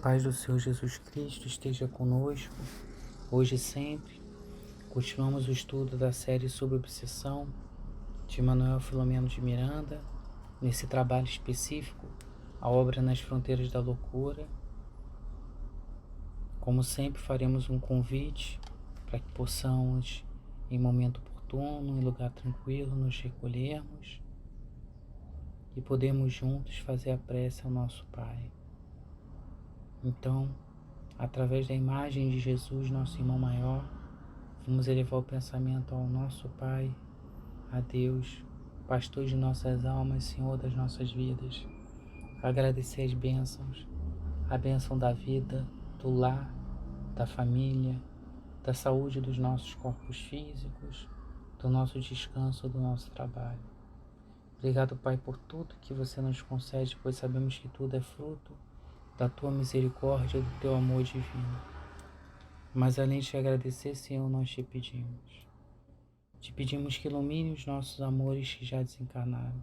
paz do Senhor Jesus Cristo esteja conosco, hoje e sempre. Continuamos o estudo da série sobre obsessão de Manuel Filomeno de Miranda, nesse trabalho específico, a obra Nas Fronteiras da Loucura. Como sempre, faremos um convite para que possamos, em momento oportuno, em lugar tranquilo, nos recolhermos e podemos juntos fazer a prece ao nosso Pai. Então, através da imagem de Jesus, nosso irmão maior, vamos elevar o pensamento ao nosso Pai, a Deus, pastor de nossas almas, Senhor das nossas vidas. Agradecer as bênçãos, a bênção da vida, do lar, da família, da saúde dos nossos corpos físicos, do nosso descanso, do nosso trabalho. Obrigado, Pai, por tudo que você nos concede, pois sabemos que tudo é fruto da Tua misericórdia e do Teu amor divino. Mas além de te agradecer, Senhor, nós te pedimos. Te pedimos que ilumine os nossos amores que já desencarnaram.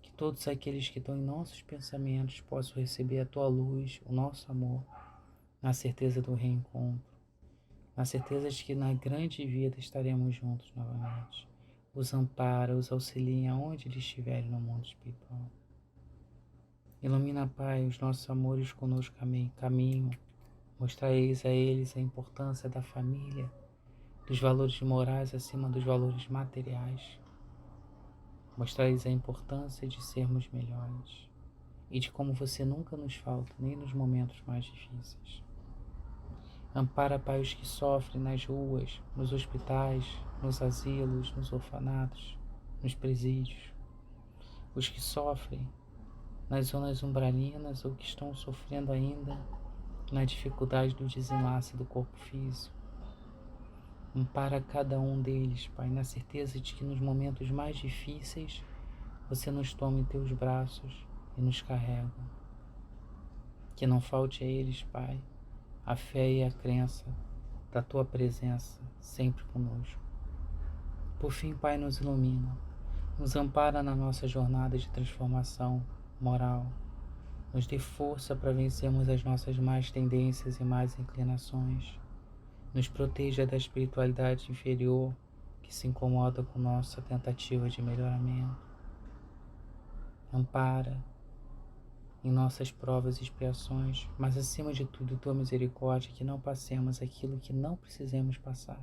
Que todos aqueles que estão em nossos pensamentos possam receber a Tua luz, o nosso amor, na certeza do reencontro, na certeza de que na grande vida estaremos juntos novamente. Os ampara, os auxilia aonde eles estiverem no mundo espiritual. Ilumina, Pai, os nossos amores conosco caminham. Mostrai-lhes a eles a importância da família, dos valores morais acima dos valores materiais. Mostrai-lhes a importância de sermos melhores e de como você nunca nos falta, nem nos momentos mais difíceis. Ampara, Pai, os que sofrem nas ruas, nos hospitais, nos asilos, nos orfanatos, nos presídios. Os que sofrem nas zonas umbralinas ou que estão sofrendo ainda na dificuldade do desenlace do corpo físico. Ampara cada um deles, Pai, na certeza de que nos momentos mais difíceis você nos toma em teus braços e nos carrega. Que não falte a eles, Pai, a fé e a crença da Tua presença sempre conosco. Por fim, Pai, nos ilumina, nos ampara na nossa jornada de transformação moral, nos dê força para vencermos as nossas más tendências e más inclinações, nos proteja da espiritualidade inferior que se incomoda com nossa tentativa de melhoramento. Ampara em nossas provas e expiações, mas acima de tudo, Tua misericórdia, que não passemos aquilo que não precisemos passar,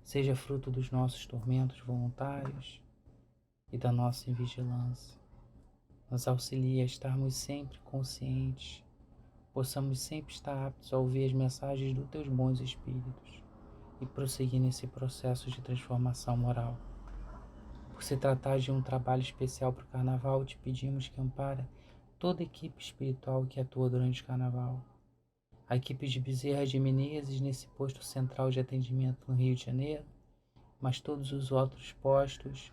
seja fruto dos nossos tormentos voluntários e da nossa invigilância. Nos auxilia a estarmos sempre conscientes, possamos sempre estar aptos a ouvir as mensagens dos Teus bons espíritos e prosseguir nesse processo de transformação moral. Por se tratar de um trabalho especial para o Carnaval, te pedimos que ampare toda a equipe espiritual que atua durante o Carnaval. A equipe de Bezerra de Menezes nesse posto central de atendimento no Rio de Janeiro, mas todos os outros postos,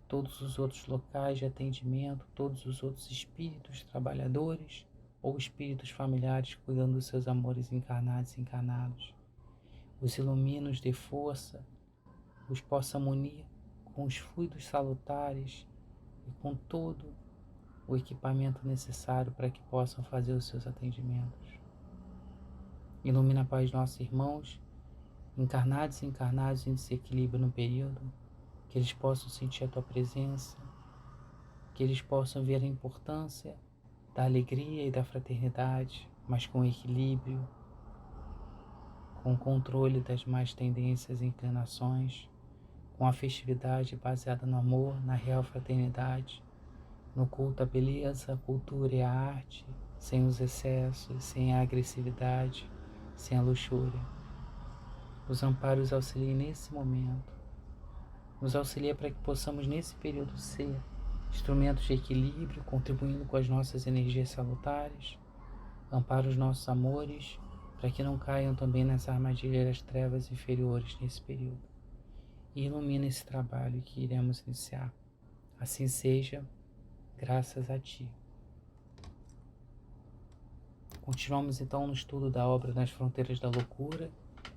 todos os outros locais de atendimento, todos os outros espíritos trabalhadores ou espíritos familiares cuidando dos seus amores encarnados e encarnados. Os ilumina, os dê força, os possa munir com os fluidos salutares e com todo o equipamento necessário para que possam fazer os seus atendimentos. Ilumina, Pai, os nossos irmãos, encarnados e encarnados em desequilíbrio no período, que eles possam sentir a Tua presença, que eles possam ver a importância da alegria e da fraternidade, mas com equilíbrio, com o controle das más tendências e inclinações, com a festividade baseada no amor, na real fraternidade, no culto à beleza, à cultura e à arte, sem os excessos, sem a agressividade, sem a luxúria. Os amparos auxiliem nesse momento. Nos auxilia para que possamos nesse período ser instrumentos de equilíbrio, contribuindo com as nossas energias salutares. Ampara os nossos amores para que não caiam também nas armadilhas das trevas inferiores nesse período. E ilumina esse trabalho que iremos iniciar. Assim seja, graças a Ti. Continuamos então no estudo da obra Nas Fronteiras da Loucura,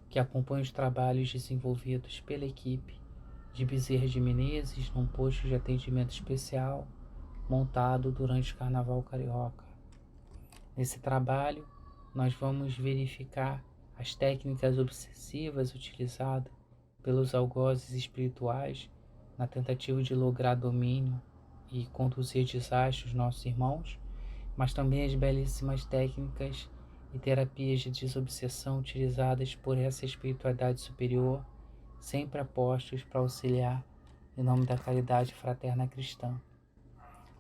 que acompanha os trabalhos desenvolvidos pela equipe de Bezerra de Menezes num posto de atendimento especial montado durante o Carnaval Carioca. Nesse trabalho, nós vamos verificar as técnicas obsessivas utilizadas pelos algozes espirituais na tentativa de lograr domínio e conduzir desastres aos nossos irmãos, mas também as belíssimas técnicas e terapias de desobsessão utilizadas por essa espiritualidade superior, sempre apostos para auxiliar em nome da caridade fraterna cristã.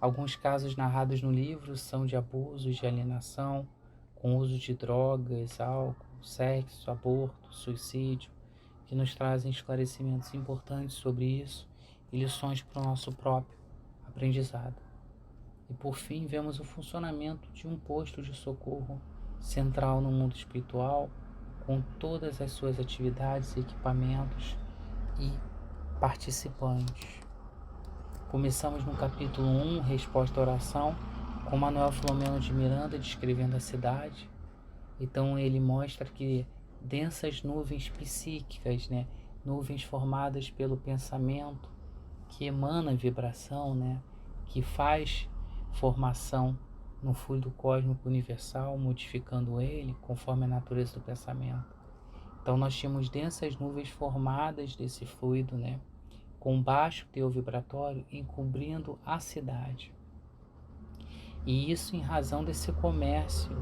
Alguns casos narrados no livro são de abusos de alienação, com uso de drogas, álcool, sexo, aborto, suicídio, que nos trazem esclarecimentos importantes sobre isso e lições para o nosso próprio aprendizado. E por fim, vemos o funcionamento de um posto de socorro central no mundo espiritual, com todas as suas atividades, equipamentos e participantes. Começamos no capítulo 1, Resposta à Oração, com Manuel Filomeno de Miranda descrevendo a cidade. Então ele mostra que densas nuvens psíquicas, nuvens formadas pelo pensamento, que emana vibração, que faz formação no fluido cósmico universal, modificando ele conforme a natureza do pensamento. Então nós tínhamos densas nuvens formadas desse fluido, com baixo teor vibratório encobrindo a cidade. E isso em razão desse comércio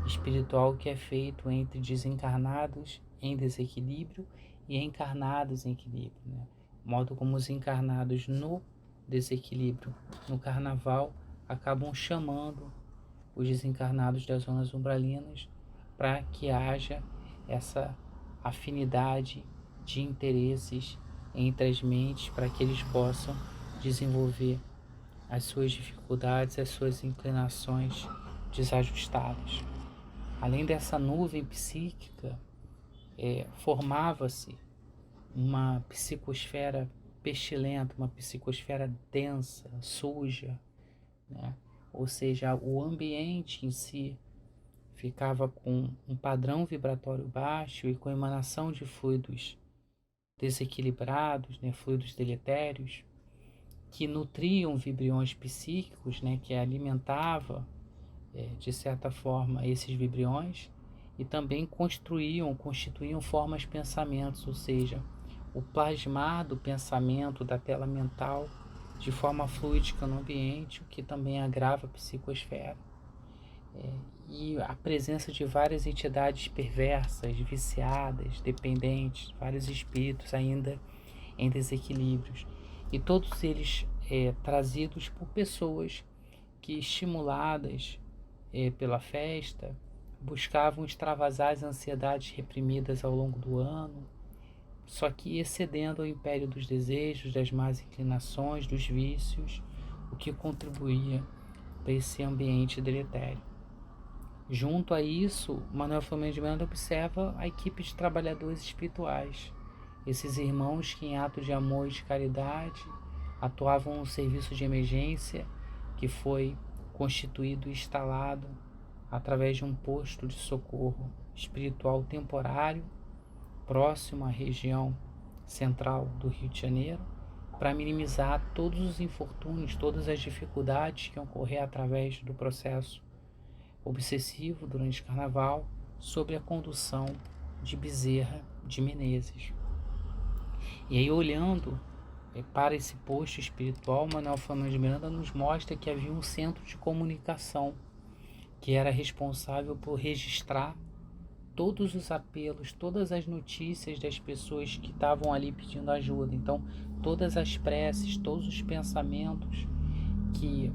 espiritual que é feito entre desencarnados em desequilíbrio e encarnados em equilíbrio. Modo como os encarnados no desequilíbrio, no carnaval, acabam chamando os desencarnados das zonas umbralinas para que haja essa afinidade de interesses entre as mentes, para que eles possam desenvolver as suas dificuldades, as suas inclinações desajustadas. Além dessa nuvem psíquica, formava-se uma psicosfera pestilenta, uma psicosfera densa, suja, ou seja, o ambiente em si ficava com um padrão vibratório baixo e com emanação de fluidos desequilibrados, fluidos deletérios, que nutriam vibriões psíquicos, que alimentava, de certa forma, esses vibriões, e também constituíam formas de pensamentos, ou seja, o plasmar do pensamento, da tela mental, de forma fluídica no ambiente, o que também agrava a psicosfera. E a presença de várias entidades perversas, viciadas, dependentes, vários espíritos ainda em desequilíbrios, e todos eles trazidos por pessoas que, estimuladas pela festa, buscavam extravasar as ansiedades reprimidas ao longo do ano, só que excedendo ao império dos desejos, das más inclinações, dos vícios, o que contribuía para esse ambiente deletério. Junto a isso, Manuel Filomeno de Miranda observa a equipe de trabalhadores espirituais, esses irmãos que, em ato de amor e de caridade, atuavam no serviço de emergência que foi constituído e instalado através de um posto de socorro espiritual temporário próximo à região central do Rio de Janeiro, para minimizar todos os infortúnios, todas as dificuldades que ocorrer através do processo obsessivo durante o carnaval, sob a condução de Bezerra de Menezes. E aí, olhando para esse posto espiritual, Manuel Filomeno de Miranda nos mostra que havia um centro de comunicação que era responsável por registrar todos os apelos, todas as notícias das pessoas que estavam ali pedindo ajuda. Então, todas as preces, todos os pensamentos que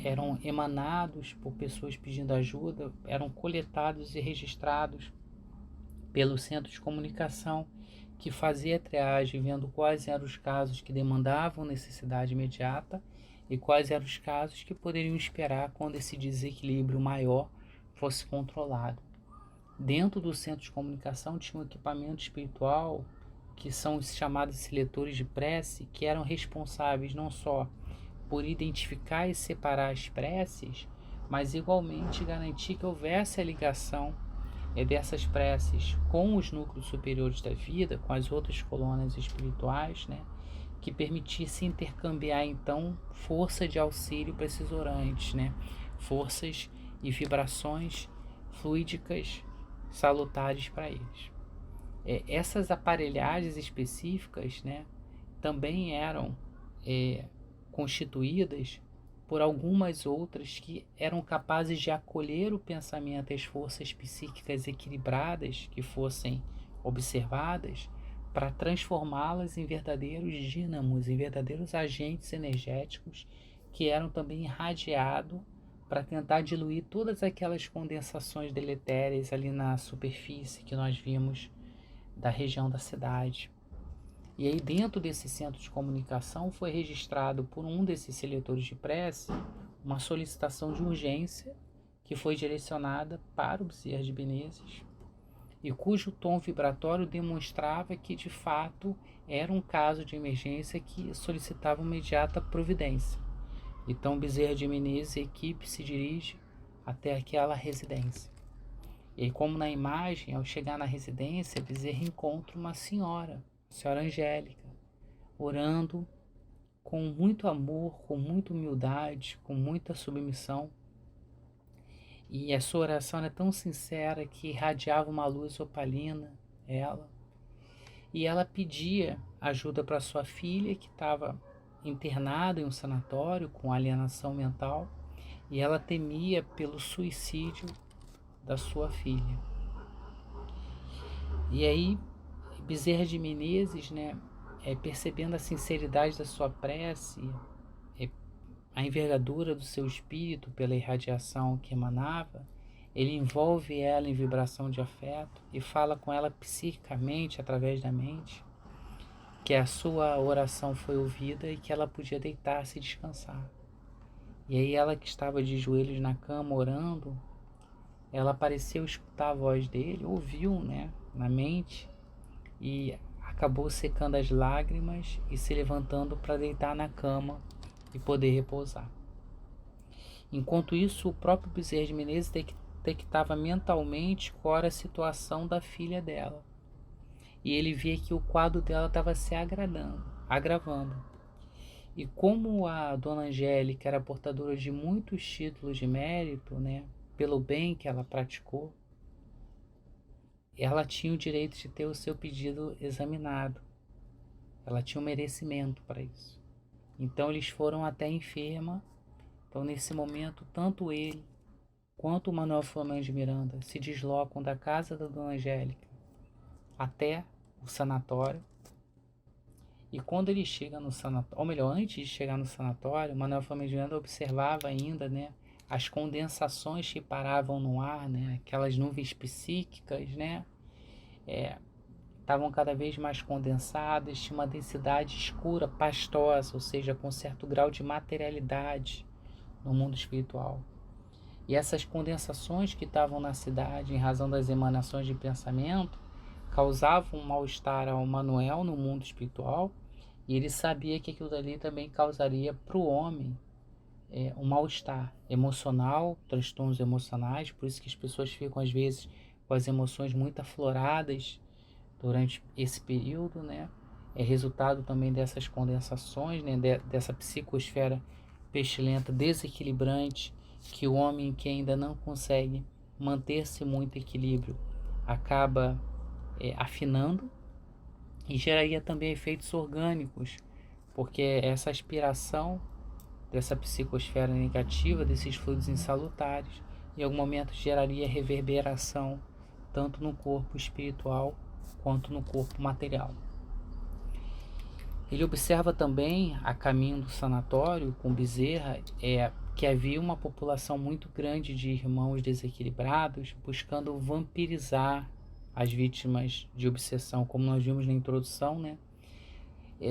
eram emanados por pessoas pedindo ajuda eram coletados e registrados pelo centro de comunicação, que fazia a triagem, vendo quais eram os casos que demandavam necessidade imediata e quais eram os casos que poderiam esperar quando esse desequilíbrio maior fosse controlado. Dentro do centro de comunicação tinha um equipamento espiritual, que são os chamados seletores de prece, que eram responsáveis não só por identificar e separar as preces, mas igualmente garantir que houvesse a ligação dessas preces com os núcleos superiores da vida, com as outras colônias espirituais, que permitisse intercambiar então força de auxílio para esses orantes, forças e vibrações fluídicas salutares para eles. Essas aparelhagens específicas, né, também eram constituídas por algumas outras que eram capazes de acolher o pensamento e as forças psíquicas equilibradas que fossem observadas, para transformá-las em verdadeiros dínamos, em verdadeiros agentes energéticos que eram também irradiados para tentar diluir todas aquelas condensações deletérias ali na superfície que nós vimos da região da cidade. E aí, dentro desse centro de comunicação, foi registrado por um desses seletores de prece uma solicitação de urgência que foi direcionada para o Bezerra de Menezes e cujo tom vibratório demonstrava que, de fato, era um caso de emergência que solicitava imediata providência. Então, Bezerra de Menezes e a equipe se dirige até aquela residência. E aí, como na imagem, ao chegar na residência, Bezerra encontra uma senhora Angélica, orando com muito amor, com muita humildade, com muita submissão. E a sua oração era tão sincera que irradiava uma luz opalina ela. E ela pedia ajuda para sua filha, que estava internada em um sanatório com alienação mental, e ela temia pelo suicídio da sua filha. E aí, Bezerra de Menezes, né, percebendo a sinceridade da sua prece, a envergadura do seu espírito pela irradiação que emanava, ele envolve ela em vibração de afeto e fala com ela psiquicamente, através da mente, que a sua oração foi ouvida e que ela podia deitar-se e descansar. E aí ela, que estava de joelhos na cama orando, ela pareceu escutar a voz dele, ouviu, né, na mente, e acabou secando as lágrimas e se levantando para deitar na cama e poder repousar. Enquanto isso, o próprio Bezerra de Menezes detectava mentalmente qual era a situação da filha dela. E ele via que o quadro dela estava se agravando. E como a dona Angélica era portadora de muitos títulos de mérito, né, pelo bem que ela praticou, ela tinha o direito de ter o seu pedido examinado. Ela tinha um merecimento para isso. Então eles foram até a enferma. Então, nesse momento, tanto ele quanto o Manuel Filomeno de Miranda se deslocam da casa da dona Angélica até o sanatório. E quando ele chega no sanatório, ou melhor, antes de chegar no sanatório, o Manuel Filomeno de Miranda observava ainda, né, as condensações que paravam no ar, né, aquelas nuvens psíquicas, né, estavam cada vez mais condensadas, tinha uma densidade escura, pastosa, ou seja, com certo grau de materialidade no mundo espiritual. E essas condensações que estavam na cidade, em razão das emanações de pensamento, causavam um mal-estar ao Manuel no mundo espiritual, e ele sabia que aquilo dali também causaria para o homem um mal-estar emocional, transtornos emocionais. Por isso que as pessoas ficam às vezes com as emoções muito afloradas durante esse período, né? É resultado também dessas condensações, né? Dessa psicosfera pestilenta, desequilibrante, que o homem que ainda não consegue manter-se muito equilíbrio acaba afinando, e geraria também efeitos orgânicos, porque essa aspiração dessa psicosfera negativa, desses fluidos insalutares, em algum momento geraria reverberação tanto no corpo espiritual quanto no corpo material. Ele observa também, a caminho do sanatório com Bezerra, que havia uma população muito grande de irmãos desequilibrados buscando vampirizar as vítimas de obsessão, como nós vimos na introdução, né?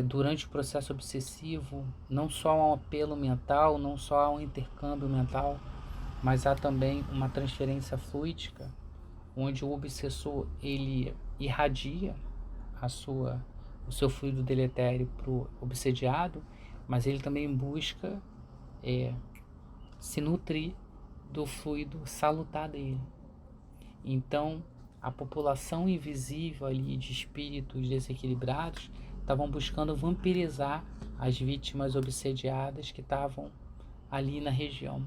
Durante o processo obsessivo, não só há um apelo mental, não só há um intercâmbio mental, mas há também uma transferência fluídica, onde o obsessor ele irradia o seu fluido deletério para o obsediado, mas ele também busca se nutrir do fluido salutar dele. Então, a população invisível ali de espíritos desequilibrados estavam buscando vampirizar as vítimas obsediadas que estavam ali na região.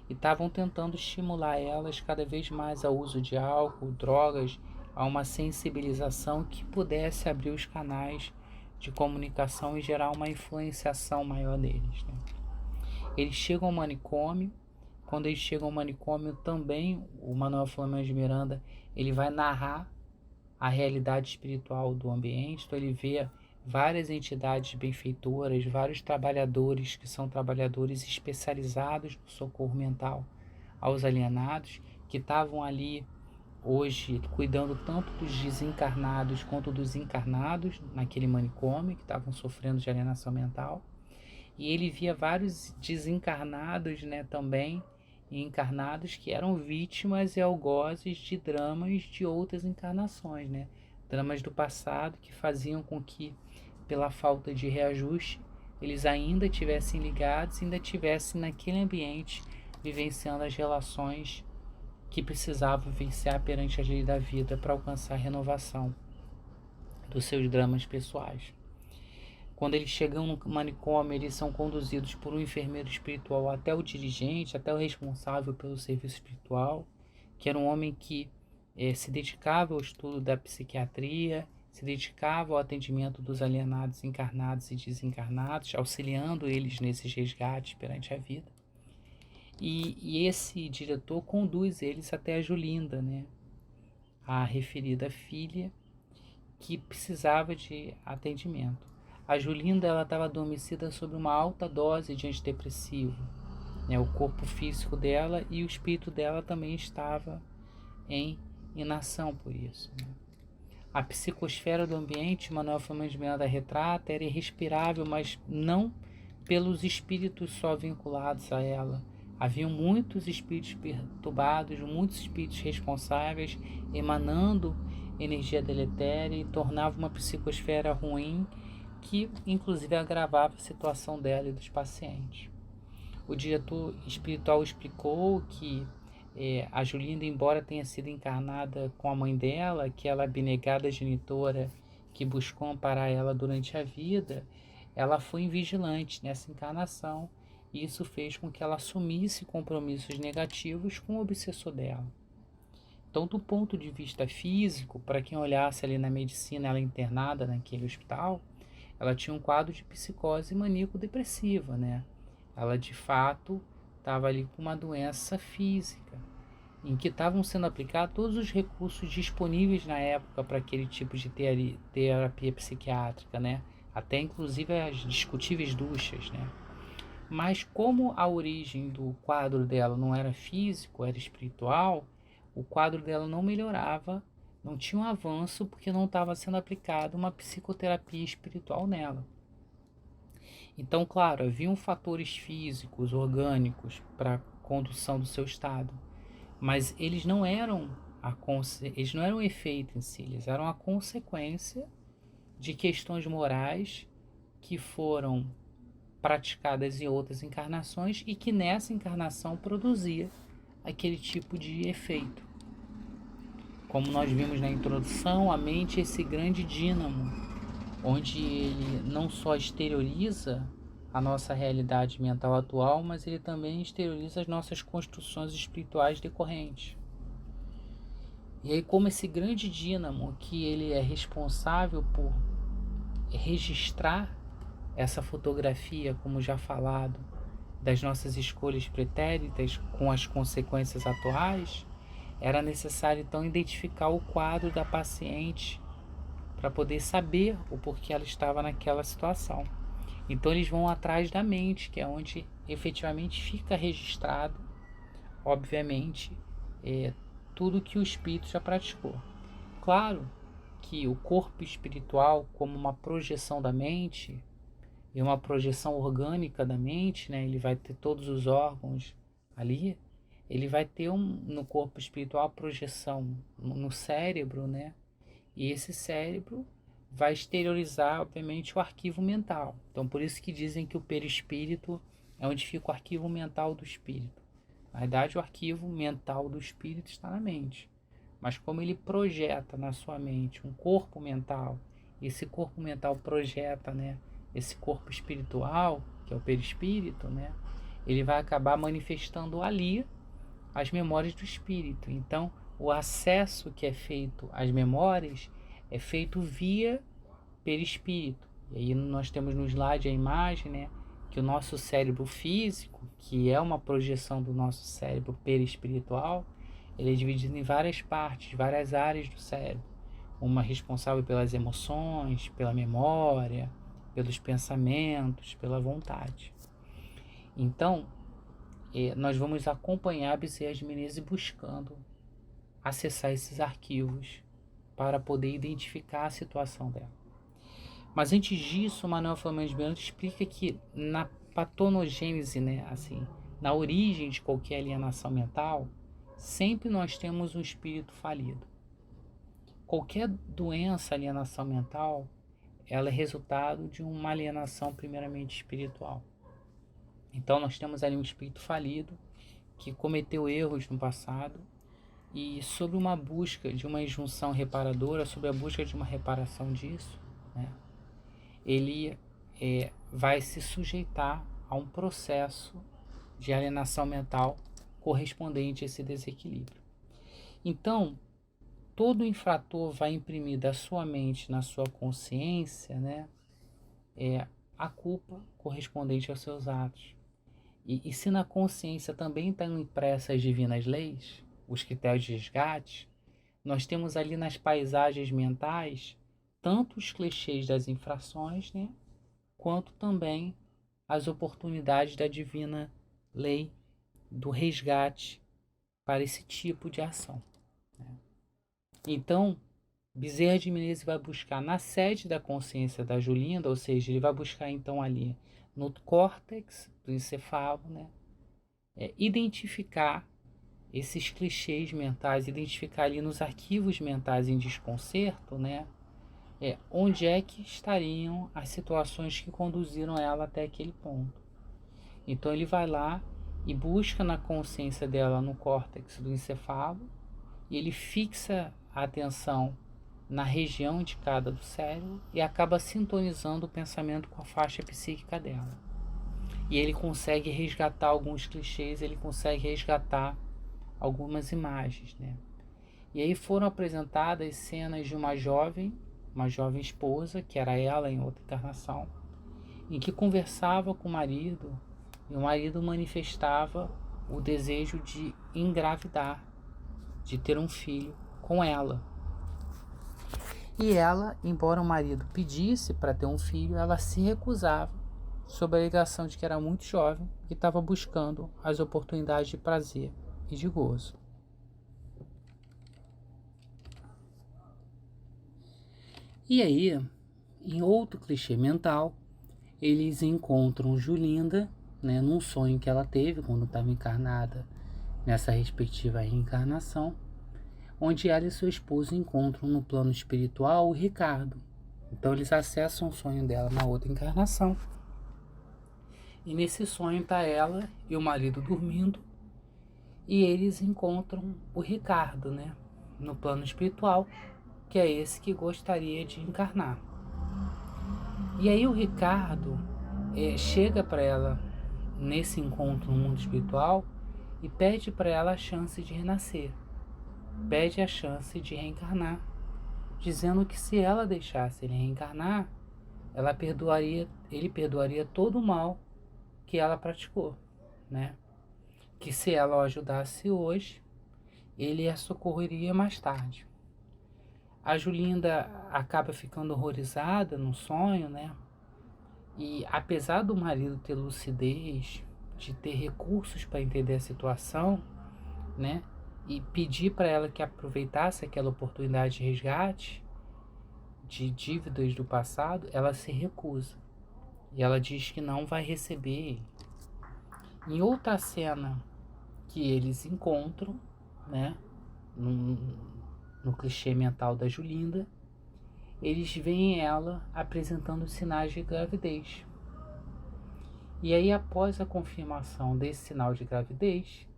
e estavam tentando estimular elas cada vez mais ao uso de álcool, drogas, a uma sensibilização que pudesse abrir os canais de comunicação e gerar uma influenciação maior neles, né? Eles chegam ao manicômio. Quando eles chegam ao manicômio também, o Manuel Filomeno de Miranda, ele vai narrar a realidade espiritual do ambiente. Então ele vê várias entidades benfeitoras, vários trabalhadores que são trabalhadores especializados no socorro mental aos alienados, que estavam ali hoje cuidando tanto dos desencarnados quanto dos encarnados naquele manicômio, que estavam sofrendo de alienação mental. E ele via vários desencarnados, né, também, e encarnados que eram vítimas e algozes de dramas de outras encarnações, né? Dramas do passado que faziam com que, pela falta de reajuste, eles ainda tivessem ligados, ainda tivessem naquele ambiente, vivenciando as relações que precisavam vivenciar perante a lei da vida para alcançar a renovação dos seus dramas pessoais. Quando eles chegam no manicômio, eles são conduzidos por um enfermeiro espiritual até o dirigente, até o responsável pelo serviço espiritual, que era um homem que se dedicava ao estudo da psiquiatria, se dedicava ao atendimento dos alienados encarnados e desencarnados, auxiliando eles nesses resgates perante a vida. E esse diretor conduz eles até a Julinda, né? A referida filha que precisava de atendimento. A Julinda estava adormecida sob uma alta dose de antidepressivo, né? O corpo físico dela e o espírito dela também estava em inação por isso, né? A psicosfera do ambiente, Manuel Filomeno de Miranda retrata, era irrespirável, mas não pelos espíritos só vinculados a ela. Haviam muitos espíritos perturbados, muitos espíritos responsáveis, emanando energia deletéria e tornava uma psicosfera ruim, que inclusive agravava a situação dela e dos pacientes. O diretor espiritual explicou que a Julinda, embora tenha sido encarnada com a mãe dela, aquela abnegada genitora que buscou amparar ela durante a vida, ela foi invigilante nessa encarnação, e isso fez com que ela assumisse compromissos negativos com o obsessor dela. Então, do ponto de vista físico, para quem olhasse ali na medicina, ela internada naquele hospital, ela tinha um quadro de psicose maníaco-depressiva, né? Ela, de fato, estava ali com uma doença física, em que estavam sendo aplicados todos os recursos disponíveis na época para aquele tipo de terapia psiquiátrica, né? Até inclusive as discutíveis duchas, né? Mas como a origem do quadro dela não era físico, era espiritual, o quadro dela não melhorava, não tinha um avanço porque não estava sendo aplicada uma psicoterapia espiritual nela. Então, claro, haviam fatores físicos, orgânicos para a condução do seu estado, mas eles não eram o efeito em si, eles eram a consequência de questões morais que foram praticadas em outras encarnações e que nessa encarnação produzia aquele tipo de efeito. Como nós vimos na introdução, a mente é esse grande dínamo, onde ele não só exterioriza a nossa realidade mental atual, mas ele também exterioriza as nossas construções espirituais decorrentes. E aí, como esse grande dínamo, que ele é responsável por registrar essa fotografia, como já falado, das nossas escolhas pretéritas com as consequências atuais, era necessário então identificar o quadro da paciente para poder saber o porquê ela estava naquela situação. Então eles vão atrás da mente, que é onde efetivamente fica registrado, obviamente, tudo que o espírito já praticou. Claro que o corpo espiritual, como uma projeção da mente, e uma projeção orgânica da mente, né? Ele vai ter todos os órgãos ali, ele vai ter no corpo espiritual a projeção no cérebro, né? E esse cérebro vai exteriorizar, obviamente, o arquivo mental. Então, por isso que dizem que o perispírito é onde fica o arquivo mental do espírito. Na verdade, o arquivo mental do espírito está na mente. Mas como ele projeta na sua mente um corpo mental, e esse corpo mental projeta, né, esse corpo espiritual, que é o perispírito, né, ele vai acabar manifestando ali as memórias do espírito. Então, o acesso que é feito às memórias é feito via perispírito. E aí nós temos no slide a imagem, né, que o nosso cérebro físico, que é uma projeção do nosso cérebro perispiritual, ele é dividido em várias partes, várias áreas do cérebro. Uma responsável pelas emoções, pela memória, pelos pensamentos, pela vontade. Então, nós vamos acompanhar Bezerra de Menezes buscando acessar esses arquivos para poder identificar a situação dela. Mas antes disso, Manuel Flamengo de Bento explica que na patonogênese, né, assim, na origem de qualquer alienação mental, sempre nós temos um espírito falido. Qualquer doença, alienação mental, ela é resultado de uma alienação primeiramente espiritual. Então nós temos ali um espírito falido que cometeu erros no passado e sobre uma busca de uma junção reparadora, sobre a busca de uma reparação disso, né, ele vai se sujeitar a um processo de alienação mental correspondente a esse desequilíbrio. Então, todo infrator vai imprimir da sua mente, na sua consciência, né, a culpa correspondente aos seus atos. E se na consciência também estão impressas as divinas leis, os critérios de resgate, nós temos ali nas paisagens mentais tanto os clichês das infrações, né, quanto também as oportunidades da divina lei do resgate para esse tipo de ação. Então, Bezerra de Menezes vai buscar na sede da consciência da Julinda, ou seja, ele vai buscar então ali no córtex do encefalo, né, identificar esses clichês mentais, identificar ali nos arquivos mentais em desconcerto, né, onde é que estariam as situações que conduziram ela até aquele ponto. Então ele vai lá e busca na consciência dela, no córtex do encefalo, e ele fixa a atenção na região indicada do cérebro e acaba sintonizando o pensamento com a faixa psíquica dela. E ele consegue resgatar alguns clichês, ele consegue resgatar algumas imagens, né? E aí foram apresentadas cenas de uma jovem esposa, que era ela em outra encarnação, em que conversava com o marido, e o marido manifestava o desejo de engravidar, de ter um filho com ela. E ela, embora o marido pedisse para ter um filho, ela se recusava, sob a alegação de que era muito jovem e estava buscando as oportunidades de prazer e de gozo. E aí, em outro clichê mental, eles encontram Julinda, né, num sonho que ela teve quando estava encarnada nessa respectiva reencarnação, onde ela e seu esposo encontram no plano espiritual o Ricardo. Então eles acessam o sonho dela na outra encarnação. E nesse sonho está ela e o marido dormindo, e eles encontram o Ricardo, né, no plano espiritual, que é esse que gostaria de encarnar. E aí o Ricardo chega para ela nesse encontro no mundo espiritual e pede para ela a chance de renascer, pede a chance de reencarnar, dizendo que se ela deixasse ele reencarnar, ele perdoaria todo o mal que ela praticou, né? Que se ela o ajudasse hoje, ele a socorreria mais tarde. A Julinda acaba ficando horrorizada no sonho, né? E apesar do marido ter lucidez, de ter recursos para entender a situação, né? E pedir para ela que aproveitasse aquela oportunidade de resgate de dívidas do passado, ela se recusa. E ela diz que não vai receber ele. Em outra cena que eles encontram, né? No clichê mental da Julinda, eles veem ela apresentando sinais de gravidez. E aí, após a confirmação desse sinal de gravidez,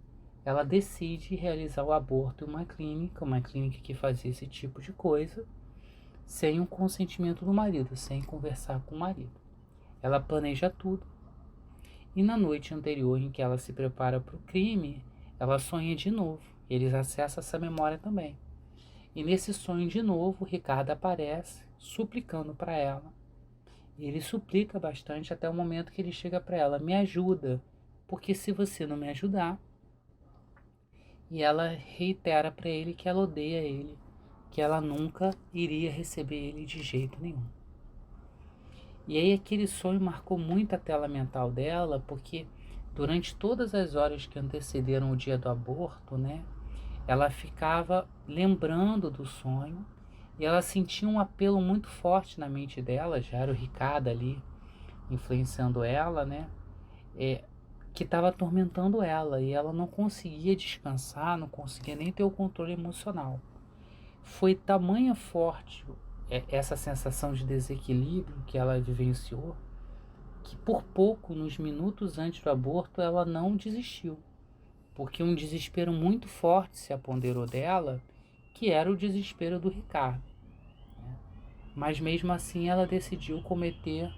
ela decide realizar o aborto em uma clínica que fazia esse tipo de coisa, sem o consentimento do marido, sem conversar com o marido. Ela planeja tudo. E na noite anterior em que ela se prepara para o crime, ela sonha de novo. Eles acessam essa memória também. E nesse sonho de novo, o Ricardo aparece suplicando para ela. E ele suplica bastante até o momento que ele chega para ela: me ajuda, porque se você não me ajudar... E ela reitera para ele que ela odeia ele, que ela nunca iria receber ele de jeito nenhum. E aí aquele sonho marcou muito a tela mental dela, porque durante todas as horas que antecederam o dia do aborto, né, ela ficava lembrando do sonho e ela sentia um apelo muito forte na mente dela, já era o Ricardo ali influenciando ela, né, que estava atormentando ela, e ela não conseguia descansar, não conseguia nem ter o controle emocional. Foi tamanha forte essa sensação de desequilíbrio que ela vivenciou, que por pouco, nos minutos antes do aborto, ela não desistiu, porque um desespero muito forte se apoderou dela, que era o desespero do Ricardo. Mas mesmo assim ela decidiu cometer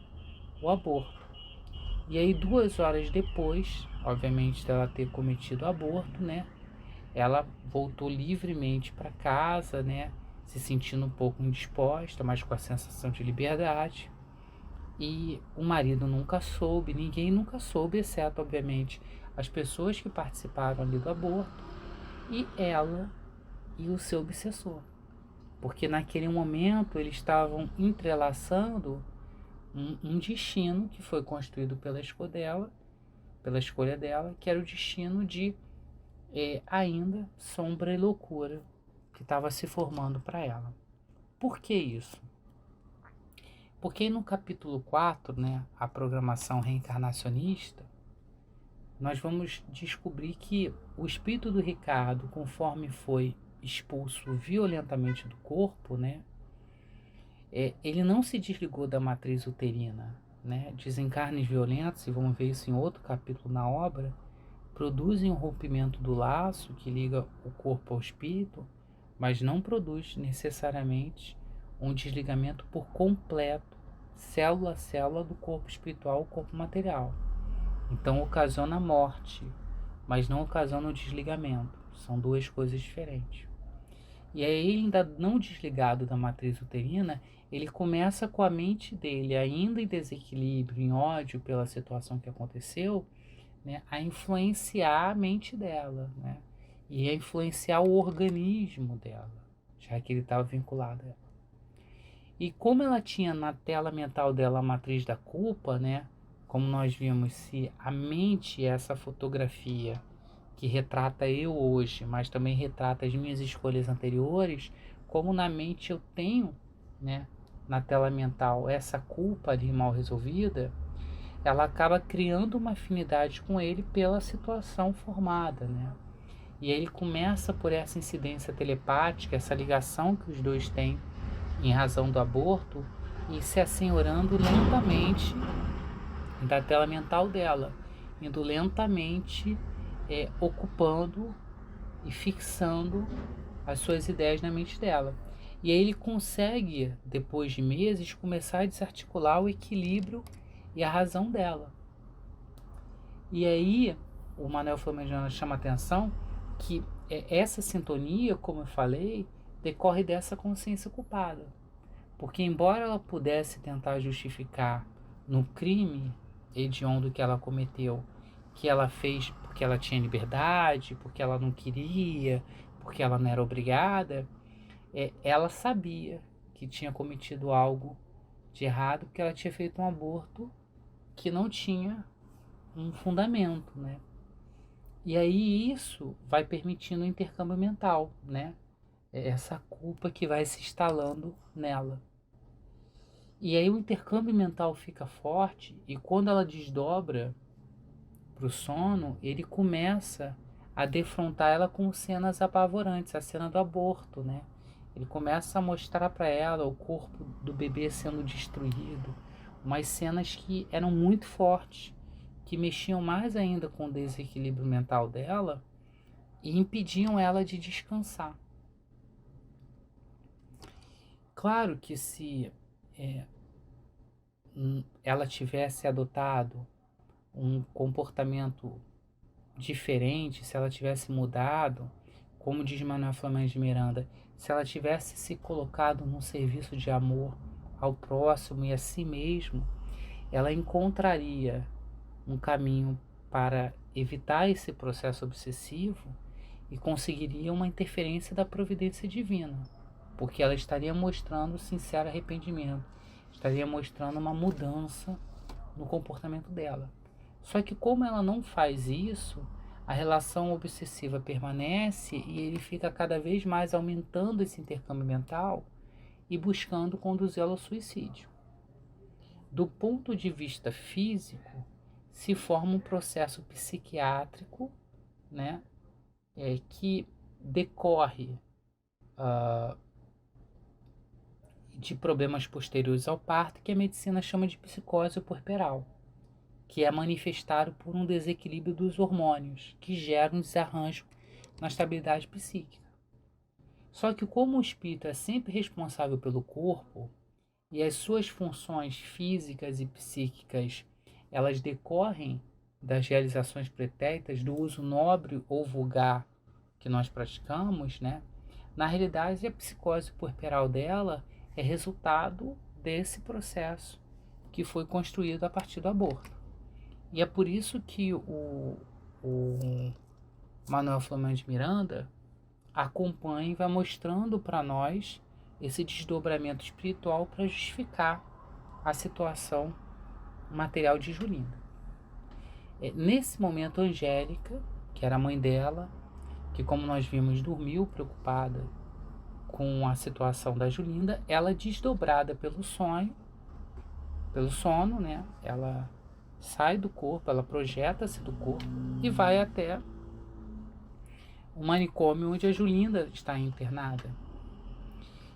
o aborto. E aí 2 horas depois, obviamente dela ter cometido o aborto, né, ela voltou livremente para casa, né, se sentindo um pouco indisposta, mas com a sensação de liberdade. E o marido nunca soube, ninguém nunca soube, exceto, obviamente, as pessoas que participaram ali do aborto e ela e o seu obsessor. Porque naquele momento eles estavam entrelaçando um destino que foi construído pela escolha dela, que era o destino de ainda sombra e loucura que estava se formando para ela. Por que isso? Porque no capítulo 4, né, a programação reencarnacionista, nós vamos descobrir que o espírito do Ricardo, conforme foi expulso violentamente do corpo, né, ele não se desligou da matriz uterina. Né? Desencarnes violentos, e vamos ver isso em outro capítulo na obra, produzem o rompimento do laço que liga o corpo ao espírito, mas não produz necessariamente um desligamento por completo, célula a célula, do corpo espiritual ao corpo material. Então ocasiona a morte, mas não ocasiona o desligamento. São duas coisas diferentes. E aí, ainda não desligado da matriz uterina, ele começa com a mente dele ainda em desequilíbrio, em ódio pela situação que aconteceu, né, a influenciar a mente dela, né, e a influenciar o organismo dela, já que ele estava vinculado a ela. E como ela tinha na tela mental dela a matriz da culpa, né, como nós vimos, se a mente é essa fotografia que retrata eu hoje, mas também retrata as minhas escolhas anteriores, como na mente eu tenho, né, na tela mental, essa culpa ali mal resolvida, ela acaba criando uma afinidade com ele pela situação formada, né? E aí ele começa por essa incidência telepática, essa ligação que os dois têm em razão do aborto, e se assenhorando lentamente da tela mental dela, indo lentamente ocupando e fixando as suas ideias na mente dela. E aí ele consegue, depois de meses, começar a desarticular o equilíbrio e a razão dela. E aí o Manuel Flamengo chama a atenção que essa sintonia, como eu falei, decorre dessa consciência culpada. Porque embora ela pudesse tentar justificar no crime hediondo que ela cometeu, que ela fez porque ela tinha liberdade, porque ela não queria, porque ela não era obrigada, ela sabia que tinha cometido algo de errado, porque ela tinha feito um aborto que não tinha um fundamento, né? E aí isso vai permitindo o intercâmbio mental, né? Essa culpa que vai se instalando nela. E aí o intercâmbio mental fica forte, e quando ela desdobra para o sono, ele começa a defrontar ela com cenas apavorantes, a cena do aborto, né? Ele começa a mostrar para ela o corpo do bebê sendo destruído, umas cenas que eram muito fortes, que mexiam mais ainda com o desequilíbrio mental dela e impediam ela de descansar. Claro que se ela tivesse adotado um comportamento diferente, se ela tivesse mudado, como diz Manuel Flamengo de Miranda, se ela tivesse se colocado num serviço de amor ao próximo e a si mesmo, ela encontraria um caminho para evitar esse processo obsessivo e conseguiria uma interferência da providência divina, porque ela estaria mostrando sincero arrependimento, estaria mostrando uma mudança no comportamento dela. Só que como ela não faz isso, a relação obsessiva permanece e ele fica cada vez mais aumentando esse intercâmbio mental e buscando conduzi-la ao suicídio. Do ponto de vista físico, se forma um processo psiquiátrico, né, que decorre de problemas posteriores ao parto, que a medicina chama de psicose puerperal, que é manifestado por um desequilíbrio dos hormônios, que gera um desarranjo na estabilidade psíquica. Só que como o espírito é sempre responsável pelo corpo, e as suas funções físicas e psíquicas, elas decorrem das realizações pretéritas, do uso nobre ou vulgar que nós praticamos, né? Na realidade, a psicose puerperal dela é resultado desse processo que foi construído a partir do aborto. E é por isso que o Manuel Flamengo de Miranda acompanha e vai mostrando para nós esse desdobramento espiritual para justificar a situação material de Julinda. Nesse momento, Angélica, que era a mãe dela, que como nós vimos dormiu preocupada com a situação da Julinda, ela desdobrada pelo sono, né? Ela sai do corpo, ela projeta-se do corpo e vai até o manicômio onde a Julinda está internada.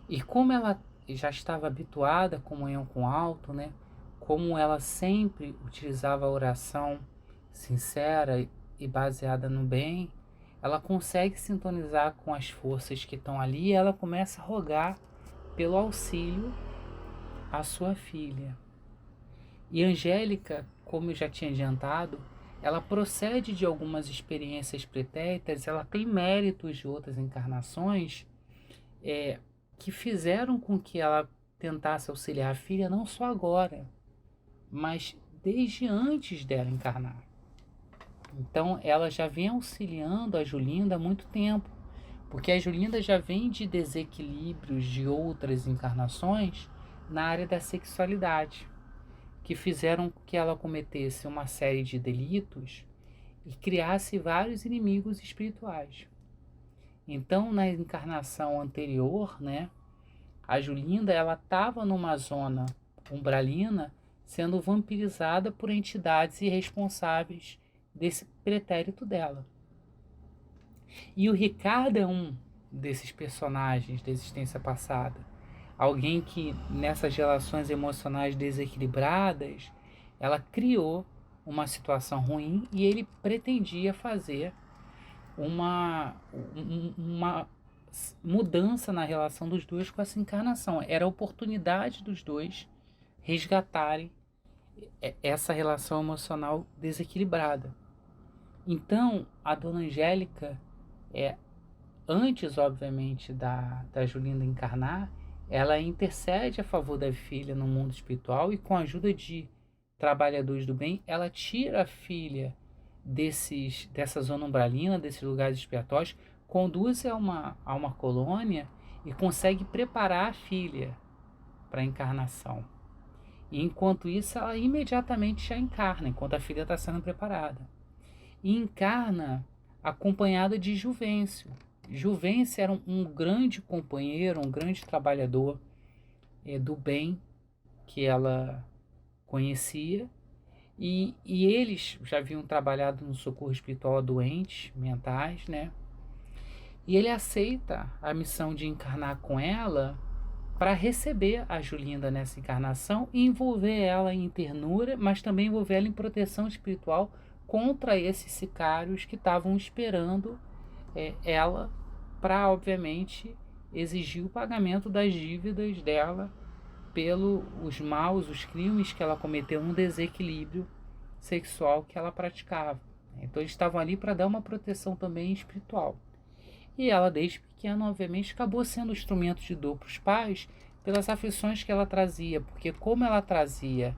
E como ela já estava habituada à comunhão com o alto, né? Como ela sempre utilizava a oração sincera e baseada no bem, ela consegue sintonizar com as forças que estão ali e ela começa a rogar pelo auxílio à sua filha. E Angélica, como eu já tinha adiantado, ela procede de algumas experiências pretéritas, ela tem méritos de outras encarnações que fizeram com que ela tentasse auxiliar a filha não só agora, mas desde antes dela encarnar. Então ela já vem auxiliando a Julinda há muito tempo, porque a Julinda já vem de desequilíbrios de outras encarnações na área da sexualidade, que fizeram que ela cometesse uma série de delitos e criasse vários inimigos espirituais. Então, na encarnação anterior, né, a Julinda ela estava numa zona umbralina sendo vampirizada por entidades irresponsáveis desse pretérito dela. E o Ricardo é um desses personagens da existência passada. Alguém que, nessas relações emocionais desequilibradas, ela criou uma situação ruim e ele pretendia fazer uma mudança na relação dos dois com essa encarnação. Era a oportunidade dos dois resgatarem essa relação emocional desequilibrada. Então, a dona Angélica, antes, obviamente, da Julinda encarnar, ela intercede a favor da filha no mundo espiritual e, com a ajuda de trabalhadores do bem, ela tira a filha dessa zona umbralina, desses lugares expiatórios, conduz a uma colônia e consegue preparar a filha para a encarnação. E enquanto isso, ela imediatamente já encarna, enquanto a filha está sendo preparada. E encarna acompanhada de Juvencio. Juvencio era um grande companheiro, um grande trabalhador do bem que ela conhecia. E eles já haviam trabalhado no socorro espiritual a doentes mentais, né? E ele aceita a missão de encarnar com ela para receber a Julinda nessa encarnação e envolver ela em ternura, mas também envolver ela em proteção espiritual contra esses sicários que estavam esperando ela para, obviamente, exigir o pagamento das dívidas dela pelos maus, os crimes que ela cometeu no desequilíbrio sexual que ela praticava. Então eles estavam ali para dar uma proteção também espiritual. E ela, desde pequena, obviamente, acabou sendo instrumento de dor para os pais pelas aflições que ela trazia, porque como ela trazia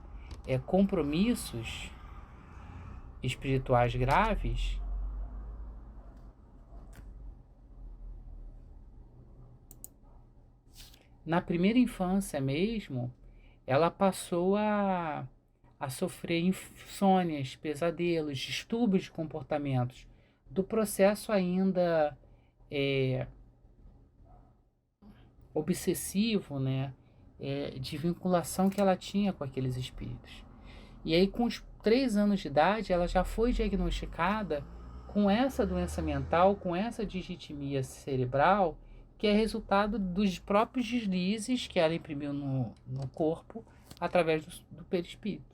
compromissos espirituais graves, na primeira infância mesmo, ela passou a sofrer insônias, pesadelos, distúrbios de comportamentos, do processo ainda obsessivo, né, de vinculação que ela tinha com aqueles espíritos. E aí, com os 3 anos de idade, ela já foi diagnosticada com essa doença mental, com essa disritmia cerebral, que é resultado dos próprios deslizes que ela imprimiu no corpo através do perispírito.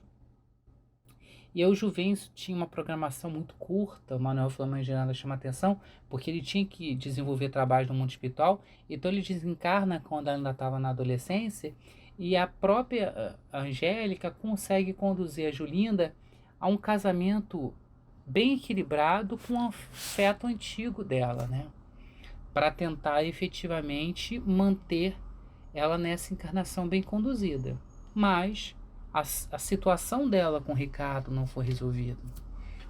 E aí o Juvencio tinha uma programação muito curta, o Manuel Flamangiana chama atenção, porque ele tinha que desenvolver trabalho no mundo espiritual, então ele desencarna quando ela ainda estava na adolescência, e a própria Angélica consegue conduzir a Julinda a um casamento bem equilibrado com o afeto antigo dela, né? Para tentar efetivamente manter ela nessa encarnação bem conduzida. Mas a situação dela com o Ricardo não foi resolvida.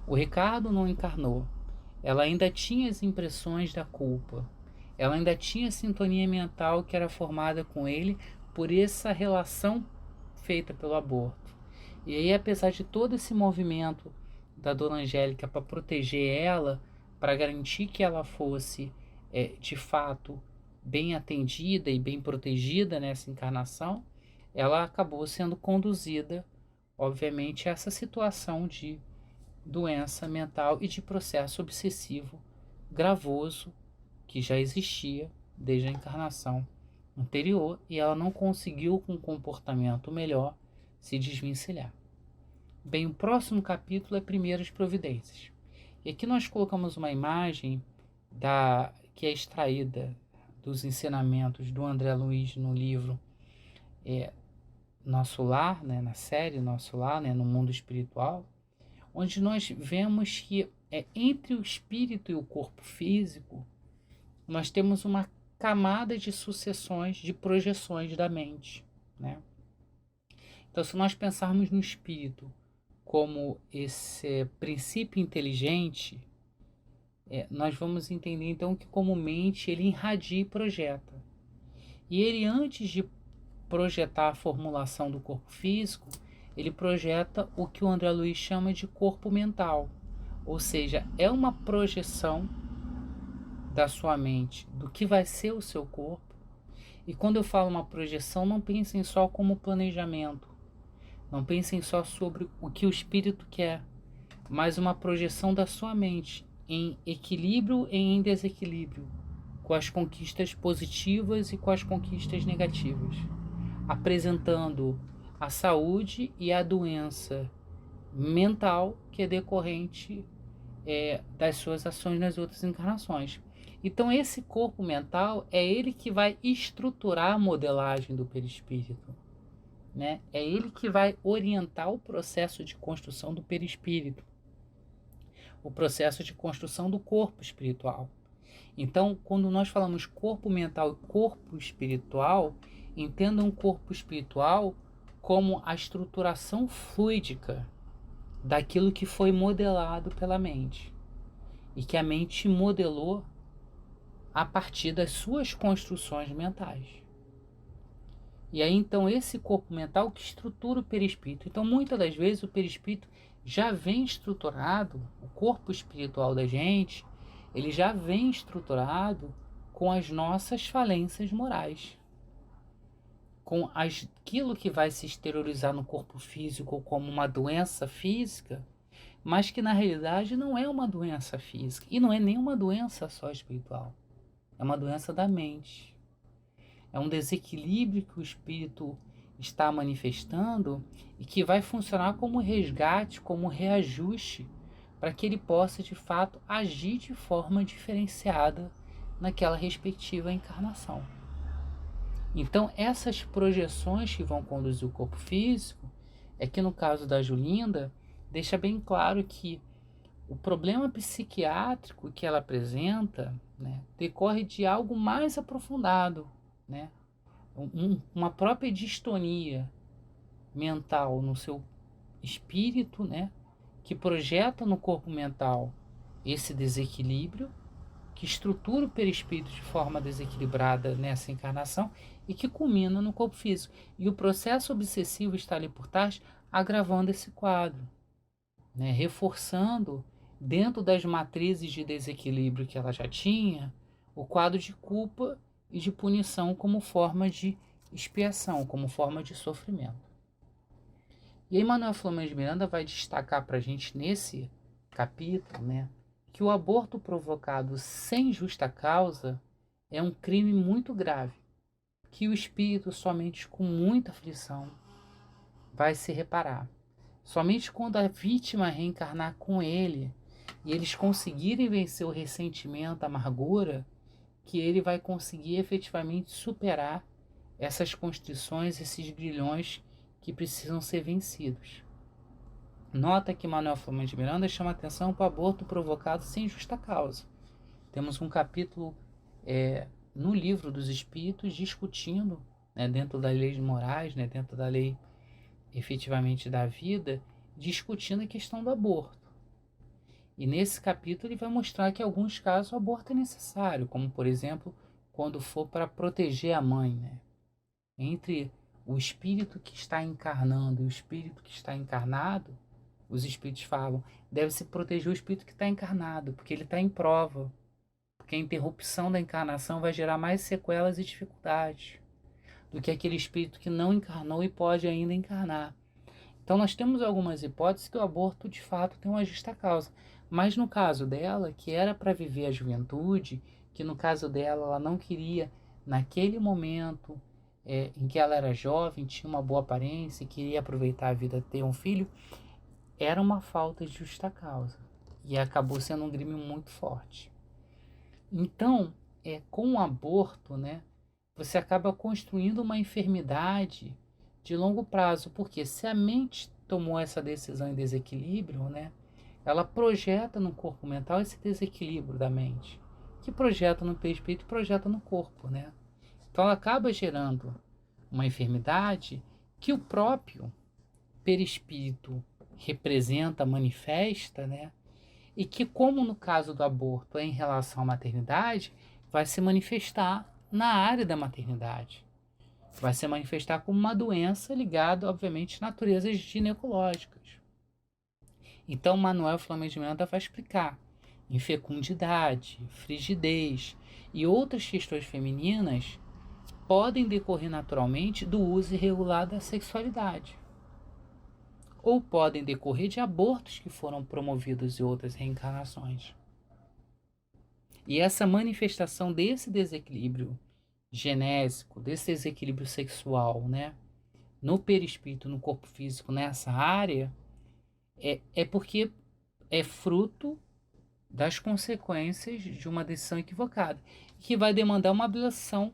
O Ricardo não encarnou. Ela ainda tinha as impressões da culpa. Ela ainda tinha a sintonia mental que era formada com ele por essa relação feita pelo aborto. E aí, apesar de todo esse movimento da Dona Angélica para proteger ela, para garantir que ela fosse de fato bem atendida e bem protegida nessa encarnação, ela acabou sendo conduzida, obviamente, a essa situação de doença mental e de processo obsessivo gravoso que já existia desde a encarnação anterior, e ela não conseguiu, com um comportamento melhor, se desvencilhar. Bem, o próximo capítulo é Primeiras Providências. E aqui nós colocamos uma imagem que é extraída dos ensinamentos do André Luiz no livro Nosso Lar, né, na série Nosso Lar, né, no mundo espiritual, onde nós vemos que entre o espírito e o corpo físico, nós temos uma camada de sucessões, de projeções da mente, né? Então, se nós pensarmos no espírito como esse princípio inteligente, nós vamos entender então que comumente ele irradia e projeta. E ele, antes de projetar a formulação do corpo físico, ele projeta o que o André Luiz chama de corpo mental. Ou seja, é uma projeção da sua mente do que vai ser o seu corpo. E quando eu falo uma projeção, não pensem só como planejamento. Não pensem só sobre o que o espírito quer, mas uma projeção da sua mente em equilíbrio e em desequilíbrio, com as conquistas positivas e com as conquistas negativas, apresentando a saúde e a doença mental que é decorrente das suas ações nas outras encarnações. Então esse corpo mental é ele que vai estruturar a modelagem do perispírito, né? É ele que vai orientar o processo de construção do perispírito, o processo de construção do corpo espiritual. Então, quando nós falamos corpo mental e corpo espiritual, entendam o corpo espiritual como a estruturação fluídica daquilo que foi modelado pela mente e que a mente modelou a partir das suas construções mentais. E aí então esse corpo mental que estrutura o perispírito. Então muitas das vezes o perispírito já vem estruturado, o corpo espiritual da gente, ele já vem estruturado com as nossas falências morais, com aquilo que vai se exteriorizar no corpo físico como uma doença física, mas que na realidade não é uma doença física e não é nem uma doença só espiritual. É uma doença da mente. É um desequilíbrio que o espírito está manifestando e que vai funcionar como resgate, como reajuste, para que ele possa, de fato, agir de forma diferenciada naquela respectiva encarnação. Então, essas projeções que vão conduzir o corpo físico, é que no caso da Julinda, deixa bem claro que o problema psiquiátrico que ela apresenta, né, decorre de algo mais aprofundado, né? Uma própria distonia mental no seu espírito, né, que projeta no corpo mental esse desequilíbrio, que estrutura o perispírito de forma desequilibrada nessa encarnação e que culmina no corpo físico. E o processo obsessivo está ali por trás, agravando esse quadro, né, reforçando, dentro das matrizes de desequilíbrio que ela já tinha, o quadro de culpa e de punição como forma de expiação, como forma de sofrimento. E aí Manuel Filomeno de Miranda vai destacar para a gente nesse capítulo, né, que o aborto provocado sem justa causa é um crime muito grave, que o espírito somente com muita aflição vai se reparar. Somente quando a vítima reencarnar com ele e eles conseguirem vencer o ressentimento, a amargura, que ele vai conseguir efetivamente superar essas constrições, esses grilhões que precisam ser vencidos. Nota que Manuel Filomeno de Miranda chama atenção para o aborto provocado sem justa causa. Temos um capítulo no Livro dos Espíritos discutindo, né, dentro das leis morais, né, dentro da lei efetivamente da vida, discutindo a questão do aborto. E nesse capítulo ele vai mostrar que em alguns casos o aborto é necessário, como por exemplo, quando for para proteger a mãe, né? Entre o espírito que está encarnando e o espírito que está encarnado, os espíritos falam, deve-se proteger o espírito que está encarnado, porque ele está em prova, porque a interrupção da encarnação vai gerar mais sequelas e dificuldades do que aquele espírito que não encarnou e pode ainda encarnar. Então nós temos algumas hipóteses que o aborto de fato tem uma justa causa, mas no caso dela, que era para viver a juventude, que no caso dela ela não queria, naquele momento em que ela era jovem, tinha uma boa aparência e queria aproveitar a vida, ter um filho, era uma falta de justa causa e acabou sendo um crime muito forte. Então, com o aborto, né, você acaba construindo uma enfermidade de longo prazo, porque se a mente tomou essa decisão em desequilíbrio, né, ela projeta no corpo mental esse desequilíbrio da mente, que projeta no perispírito e projeta no corpo, né? Então ela acaba gerando uma enfermidade que o próprio perispírito representa, manifesta, né? E que, como no caso do aborto é em relação à maternidade, vai se manifestar na área da maternidade. Vai se manifestar como uma doença ligada, obviamente, a naturezas ginecológicas. Então, Manuel Filomeno de Miranda vai explicar infecundidade, frigidez e outras questões femininas podem decorrer naturalmente do uso irregular da sexualidade, ou podem decorrer de abortos que foram promovidos em outras reencarnações. E essa manifestação desse desequilíbrio genésico, desse desequilíbrio sexual, né, no perispírito, no corpo físico, nessa área, é porque é fruto das consequências de uma decisão equivocada, que vai demandar uma ablação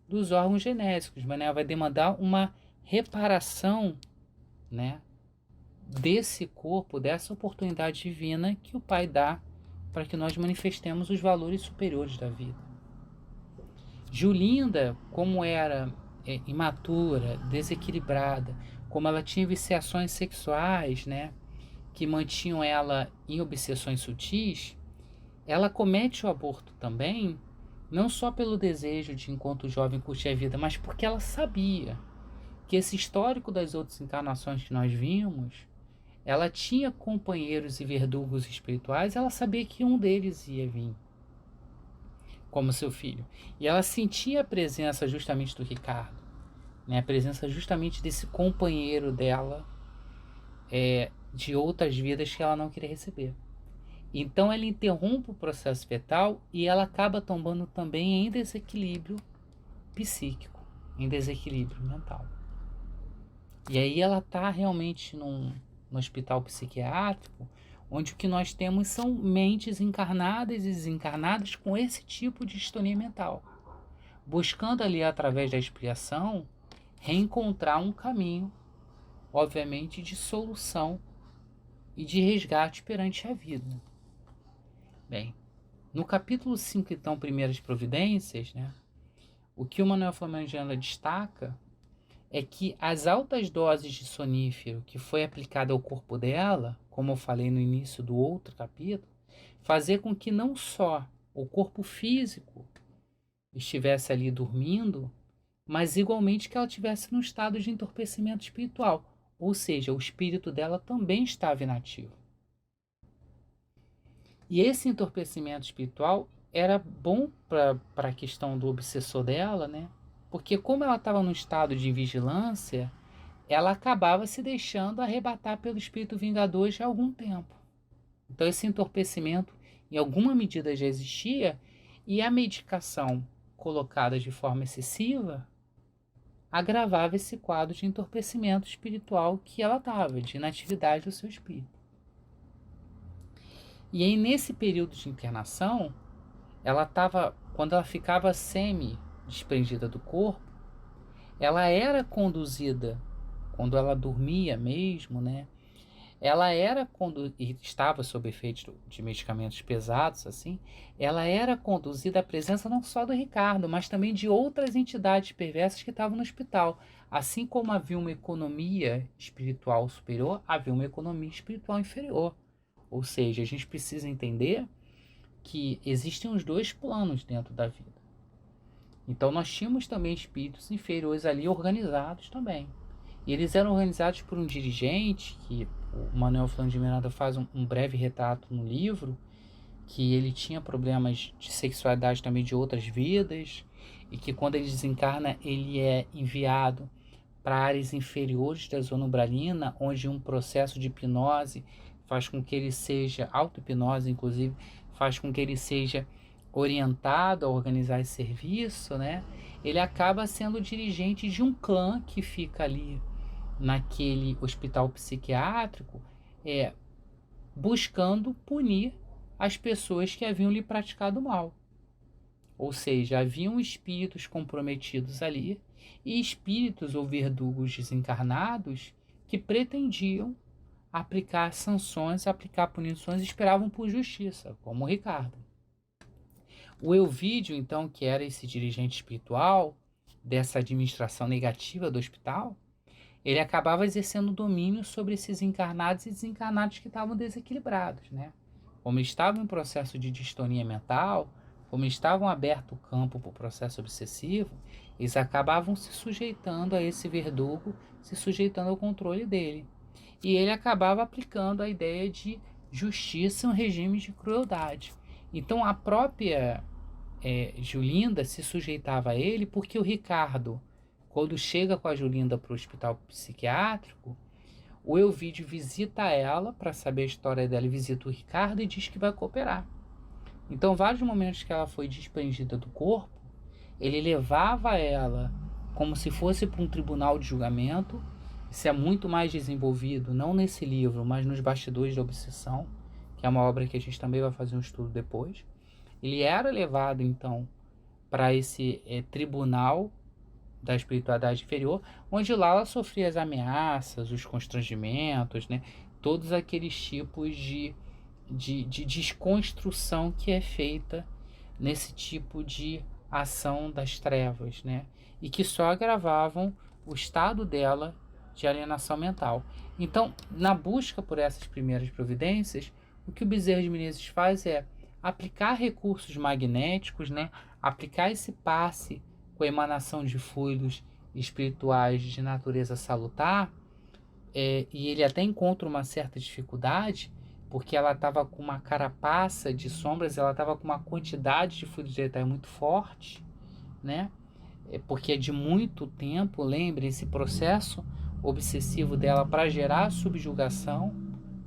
dos órgãos genésicos, né? Vai demandar uma reparação, né, desse corpo, dessa oportunidade divina que o Pai dá para que nós manifestemos os valores superiores da vida. Julinda, como era imatura, desequilibrada, como ela tinha viciações sexuais, né, que mantinham ela em obsessões sutis, ela comete o aborto também, não só pelo desejo de, enquanto jovem, curtir a vida, mas porque ela sabia que esse histórico das outras encarnações que nós vimos, ela tinha companheiros e verdugos espirituais, ela sabia que um deles ia vir como seu filho. E ela sentia a presença justamente do Ricardo, né? A presença justamente desse companheiro dela, de outras vidas que ela não queria receber. Então ela interrompe o processo fetal e ela acaba tombando também em desequilíbrio psíquico, em desequilíbrio mental. E aí ela está realmente no hospital psiquiátrico, onde o que nós temos são mentes encarnadas e desencarnadas com esse tipo de distonia mental, buscando ali, através da expiação, reencontrar um caminho, obviamente, de solução e de resgate perante a vida. Bem, no capítulo 5, então, Primeiras Providências, né, o que o Manuel Flamangella destaca é que as altas doses de sonífero que foi aplicada ao corpo dela, como eu falei no início do outro capítulo, fazer com que não só o corpo físico estivesse ali dormindo, mas igualmente que ela estivesse num estado de entorpecimento espiritual, ou seja, o espírito dela também estava inativo. E esse entorpecimento espiritual era bom para a questão do obsessor dela, né? Porque como ela estava num estado de vigilância, ela acabava se deixando arrebatar pelo espírito vingador já há algum tempo. Então esse entorpecimento em alguma medida já existia, e a medicação colocada de forma excessiva agravava esse quadro de entorpecimento espiritual que ela estava, de inatividade do seu espírito. E aí, nesse período de internação, ela estava, quando ela ficava semi-desprendida do corpo, ela era conduzida, quando ela dormia mesmo, né? Ela era e estava sob efeito de medicamentos pesados, assim, ela era conduzida à presença não só do Ricardo, mas também de outras entidades perversas que estavam no hospital. Assim como havia uma economia espiritual superior, havia uma economia espiritual inferior. Ou seja, a gente precisa entender que existem os dois planos dentro da vida. Então nós tínhamos também espíritos inferiores ali organizados também. E eles eram organizados por um dirigente, que o Manuel Flávio de Miranda faz um breve retrato no livro, que ele tinha problemas de sexualidade também de outras vidas, e que quando ele desencarna, ele é enviado para áreas inferiores da zona umbralina, onde um processo de hipnose faz com que ele seja, auto-hipnose inclusive, faz com que ele seja orientado a organizar esse serviço, né? Ele acaba sendo dirigente de um clã que fica ali naquele hospital psiquiátrico, buscando punir as pessoas que haviam lhe praticado mal. Ou seja, haviam espíritos comprometidos ali e espíritos ou verdugos desencarnados que pretendiam aplicar sanções, aplicar punições e esperavam por justiça, como o Ricardo. O Elvídio, então, que era esse dirigente espiritual dessa administração negativa do hospital, ele acabava exercendo domínio sobre esses encarnados e desencarnados que estavam desequilibrados, né? Como estavam em processo de distonia mental, como estavam aberto o campo para o processo obsessivo, eles acabavam se sujeitando a esse verdugo, se sujeitando ao controle dele. E ele acabava aplicando a ideia de justiça em um regime de crueldade. Então a própria Julinda se sujeitava a ele porque o Ricardo, quando chega com a Julinda para o hospital psiquiátrico, o Elvídio visita ela para saber a história dela e visita o Ricardo e diz que vai cooperar. Então, vários momentos que ela foi desprendida do corpo, ele levava ela como se fosse para um tribunal de julgamento. Isso é muito mais desenvolvido, não nesse livro, mas nos Bastidores da Obsessão, que é uma obra que a gente também vai fazer um estudo depois. Ele era levado, então, para esse tribunal da espiritualidade inferior, onde lá ela sofria as ameaças, os constrangimentos, né? Todos aqueles tipos de desconstrução que é feita nesse tipo de ação das trevas, né? E que só agravavam o estado dela de alienação mental. Então, na busca por essas primeiras providências, o que o Bezerra de Menezes faz é aplicar recursos magnéticos, né? Aplicar esse passe com a emanação de fluidos espirituais de natureza salutar, e ele até encontra uma certa dificuldade, porque ela estava com uma carapaça de sombras, ela estava com uma quantidade de fluidos etéreos muito forte, né? Porque é de muito tempo, lembre, esse processo obsessivo dela para gerar a subjugação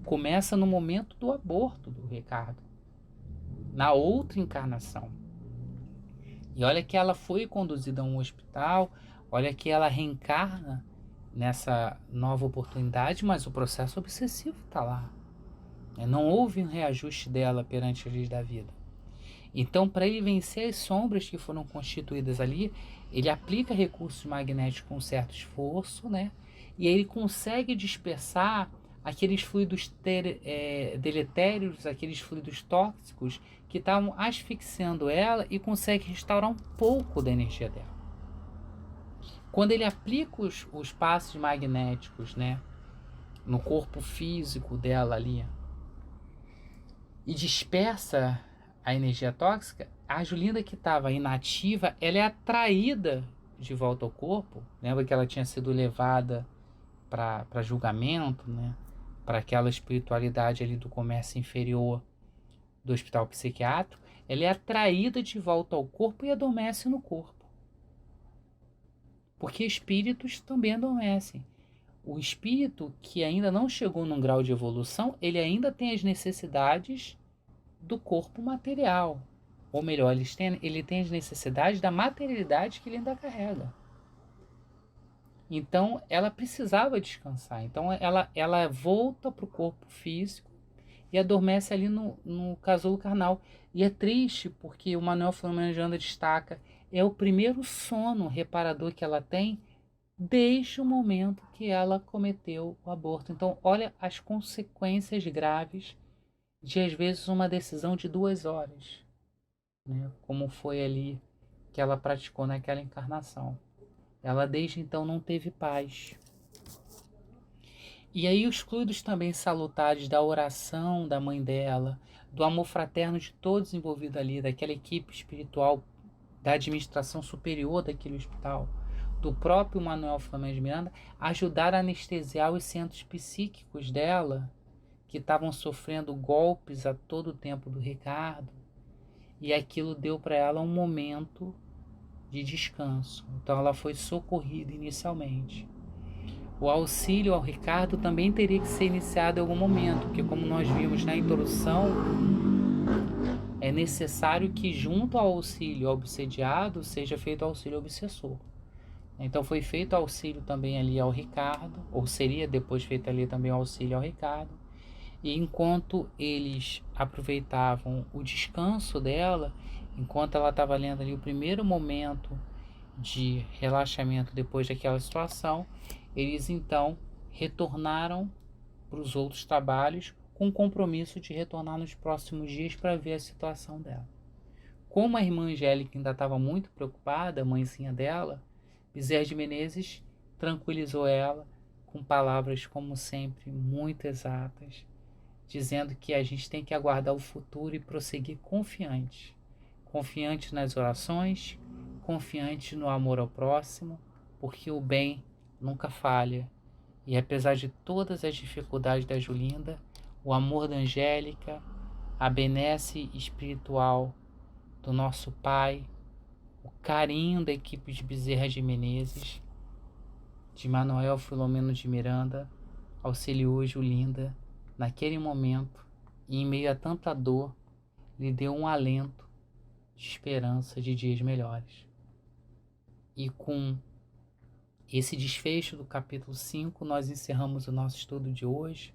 começa no momento do aborto do Ricardo, na outra encarnação. E olha que ela foi conduzida a um hospital, olha que ela reencarna nessa nova oportunidade, mas o processo obsessivo está lá. Não houve um reajuste dela perante a lei da vida. Então, para ele vencer as sombras que foram constituídas ali, ele aplica recursos magnéticos com certo esforço, né? E ele consegue dispersar aqueles fluidos deletérios, aqueles fluidos tóxicos que estavam asfixiando ela e consegue restaurar um pouco da energia dela. Quando ele aplica os passes magnéticos, né, no corpo físico dela ali e dispersa a energia tóxica, a Julinda que estava inativa, ela é atraída de volta ao corpo. Lembra que ela tinha sido levada para julgamento, né, para aquela espiritualidade ali do comércio inferior do hospital psiquiátrico. Ela é atraída de volta ao corpo e adormece no corpo. Porque espíritos também adormecem. O espírito que ainda não chegou num grau de evolução, ele ainda tem as necessidades do corpo material. Ou melhor, ele tem as necessidades da materialidade que ele ainda carrega. Então, ela precisava descansar. Então, ela volta para o corpo físico e adormece ali no casulo carnal. E é triste porque o Manuel Filomeno de Miranda destaca, é o primeiro sono reparador que ela tem desde o momento que ela cometeu o aborto. Então, olha as consequências graves de, às vezes, uma decisão de 2 horas, né? Como foi ali que ela praticou naquela encarnação. Ela, desde então, não teve paz. E aí os fluidos também salutares da oração da mãe dela, do amor fraterno de todos envolvidos ali, daquela equipe espiritual, da administração superior daquele hospital, do próprio Manuel Filomeno de Miranda, ajudaram a anestesiar os centros psíquicos dela, que estavam sofrendo golpes a todo tempo do Ricardo, e aquilo deu para ela um momento de descanso. Então ela foi socorrida inicialmente. O auxílio ao Ricardo também teria que ser iniciado em algum momento, porque como nós vimos na introdução, é necessário que junto ao auxílio obsediado seja feito o auxílio obsessor. Então foi feito auxílio também ali ao Ricardo, ou seria depois feito ali também o auxílio ao Ricardo. E enquanto eles aproveitavam o descanso dela, enquanto ela estava lendo ali o primeiro momento de relaxamento depois daquela situação, eles então retornaram para os outros trabalhos com o compromisso de retornar nos próximos dias para ver a situação dela. Como a irmã Angélica ainda estava muito preocupada, a mãezinha dela, Bezerra de Menezes tranquilizou ela com palavras, como sempre, muito exatas, dizendo que a gente tem que aguardar o futuro e prosseguir confiante. Confiante nas orações, confiante no amor ao próximo, porque o bem nunca falha. E apesar de todas as dificuldades da Julinda, o amor da Angélica, a benesse espiritual do nosso Pai, o carinho da equipe de Bezerra de Menezes, de Manuel Filomeno de Miranda, auxiliou Julinda naquele momento e em meio a tanta dor, lhe deu um alento de esperança de dias melhores. E com esse desfecho do capítulo 5, nós encerramos o nosso estudo de hoje,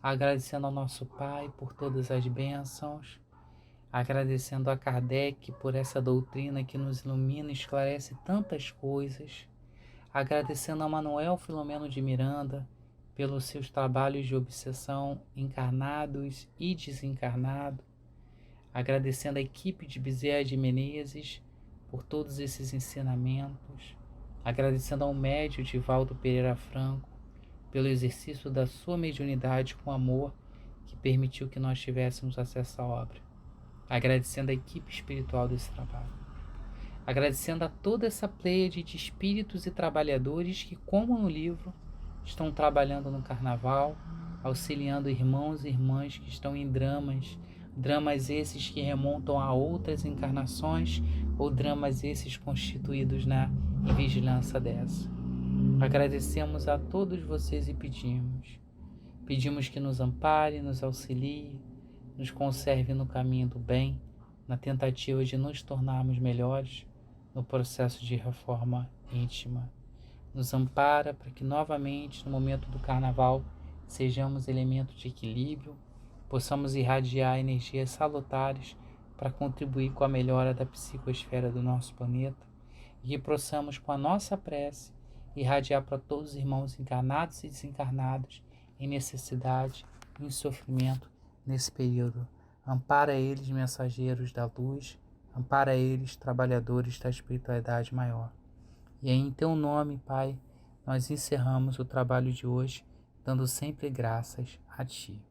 agradecendo ao nosso Pai por todas as bênçãos, agradecendo a Kardec por essa doutrina que nos ilumina e esclarece tantas coisas, agradecendo a Manuel Filomeno de Miranda pelos seus trabalhos de obsessão encarnados e desencarnados, agradecendo a equipe de Bezerra de Menezes por todos esses ensinamentos, agradecendo ao médium Divaldo Pereira Franco pelo exercício da sua mediunidade com amor que permitiu que nós tivéssemos acesso à obra, agradecendo a equipe espiritual desse trabalho, agradecendo a toda essa pleiade de espíritos e trabalhadores que, como no livro, estão trabalhando no carnaval, auxiliando irmãos e irmãs que estão em dramas esses que remontam a outras encarnações ou dramas esses constituídos na vigilância dessa. Agradecemos a todos vocês e pedimos que nos ampare, nos auxilie, nos conserve no caminho do bem, na tentativa de nos tornarmos melhores no processo de reforma íntima. Nos ampara para que novamente, no momento do carnaval, sejamos elementos de equilíbrio, possamos irradiar energias salutares para contribuir com a melhora da psicosfera do nosso planeta e que possamos, com a nossa prece, irradiar para todos os irmãos encarnados e desencarnados em necessidade, em sofrimento nesse período. Ampara eles, mensageiros da luz, ampara eles, trabalhadores da espiritualidade maior. E aí, em teu nome, Pai, nós encerramos o trabalho de hoje, dando sempre graças a Ti.